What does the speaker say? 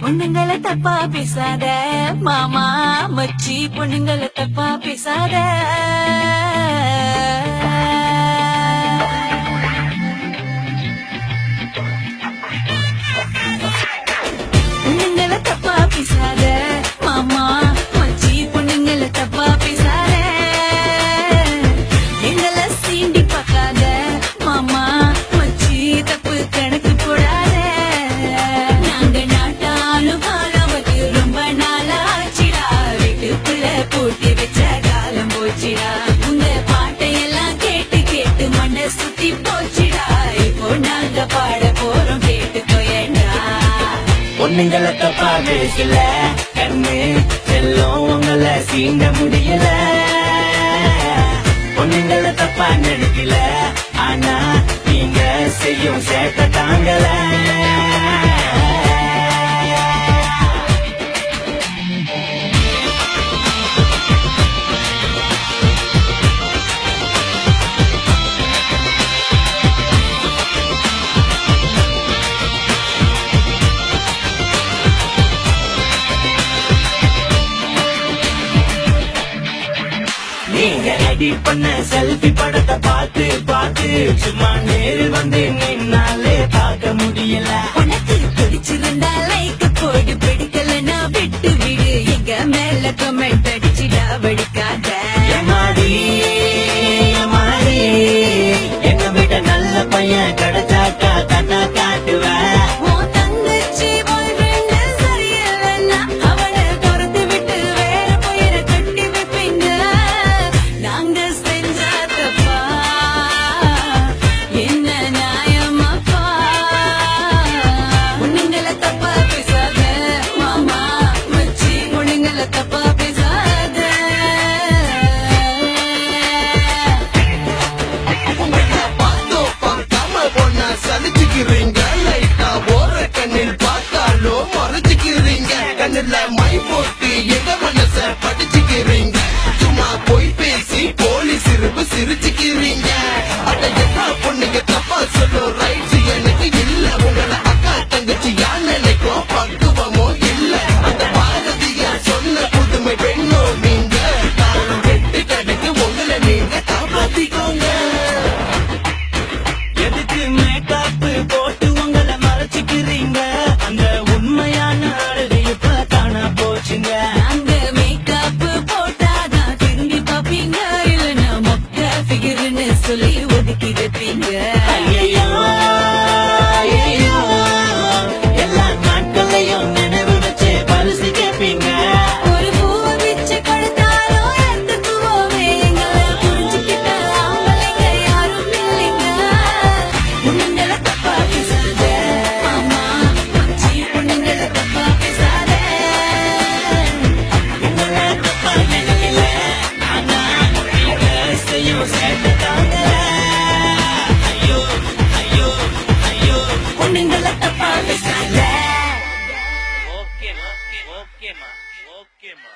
பொண்ணுங்களை தப்பா பேசாத மாமா மச்சி, பொண்ணுங்களை தப்பா பேசாத. பொண்ணுங்களை தப்பா பேசாத மாமா மச்சி, பொண்ணுங்களை தப்பா பேசாத. எங்களை சீண்டி பார்க்காத மாமா மச்சி, தப்பு கணக்கு போடாத. நாங்க நாட்டாலும் காலவது ரொம்ப நாளாச்சிடா, வீட்டுக்குள்ள பூட்டி வச்ச காலம் போச்சிடா. உங்க பாட்டையெல்லாம் கேட்டு கேட்டு மண்ணை சுத்தி போச்சிடா. இப்போ நாங்க பாட போறோம் கேட்டுக்கோயேண்டா. பொண்ணுங்களை தப்பா பேசல கண்ணு செல்லும், உங்களை சீண்ட முடியல. பொண்ணுங்களை தப்பா நினைக்கல, ஆனா நீங்க செய்யும் சேட்ட தாங்கல. நீங்க எடிட் பண்ண செல்ஃபி படத்தை பார்த்து பார்த்து சும்மா நேரில் வந்து நின்னாலே பார்க்க முடியல. உனக்கு பிடிச்சிருந்தா லைக் போடு, பிடிக்கலன்னா விட்டு விடு. எங்க மேல கமெண்ட் அடிச்சிடா வடிக்காத. ஏமாடி ஏமாடி, என்ன விட நல்ல பையன் கிடைச்சாக்கா தன்னை காட்டுவேன். உன் தங்கச்சி boyfriend சரியில்லைன்னா அவனை துரத்து விட்டு வேற பையனை கட்டி வைப்பீங்க. நாங்க செஞ்ச தப்பா என்ன நியாயமாப்பா? பொண்ணுங்களை தப்பா பேசாத மாமா மச்சி, பொண்ணுங்களை தப்பா பேசாத. பார்த்தோம் பார்க்காம பொண்ணா சலிச்சுக்கிறீங்க, லைட்டா ஓர கண்ணில் பார்த்தாலும் மறைச்சுக்கிறீங்க. கண்ணுல மை போட்டு எங்க மனச படிச்சுக்கிறீங்க. சும்மா போய் பேசி போலீஸ் சிரிப்பு சிரிச்சுக்கிறீங்க. அட என்ன பொண்ணுங்க தப்பா சொல்லும் ரைட்ஸ் எனக்கு இல்ல. உங்களை அக்கா தங்கச்சி யார் நினைக்கும் பக்குவமோ இல்ல. அந்த பாரதியார் சொன்ன புதுமை பெண்ணோ நீங்க. காலம் கெட்டு கிடக்கு, உங்களை நீங்க காப்பாத்திக்கோங்க. எதுக்கு மேக்கப் போட்டு உங்களை மறைச்சிக்கிறீங்க? அந்த உண்மையான அழகு இப்ப காணா போச்சுங்க. நாங்க மேக்கப் போட்டாதான் திரும்பி பாப்பீங்க, இல்லைன்னா மொக்க ஃபிகர்னு சொல்லி ஒதுக்கி வைப்பீங்க. ஐயையோ, ஐயையோ, எல்லா நாட்களையும் நினைவு வச்சு பரிசு கேட்பீங்க. ஒரு பூவை பிச்சு கொடுத்தாலும் எடுத்துக்குவோமே, எங்களை புரிஞ்சுக்கிட்ட ஆம்பளைங்க யாரும் இல்லைங்க. பொண்ணுங்களை தப்பா பேசாத மாமா மச்சி, பொண்ணுங்களை தப்பா பேசாத. உங்களை தப்பா நினைக்கல, ஆனா நீங்க செய்யும் சேட்டை தாங்கல. ஐயோ ஐயோ ஐயோ, பொண்ணுங்களை தப்பா பேசாத. ஓகேமா ஓகேமா ஓகேமா.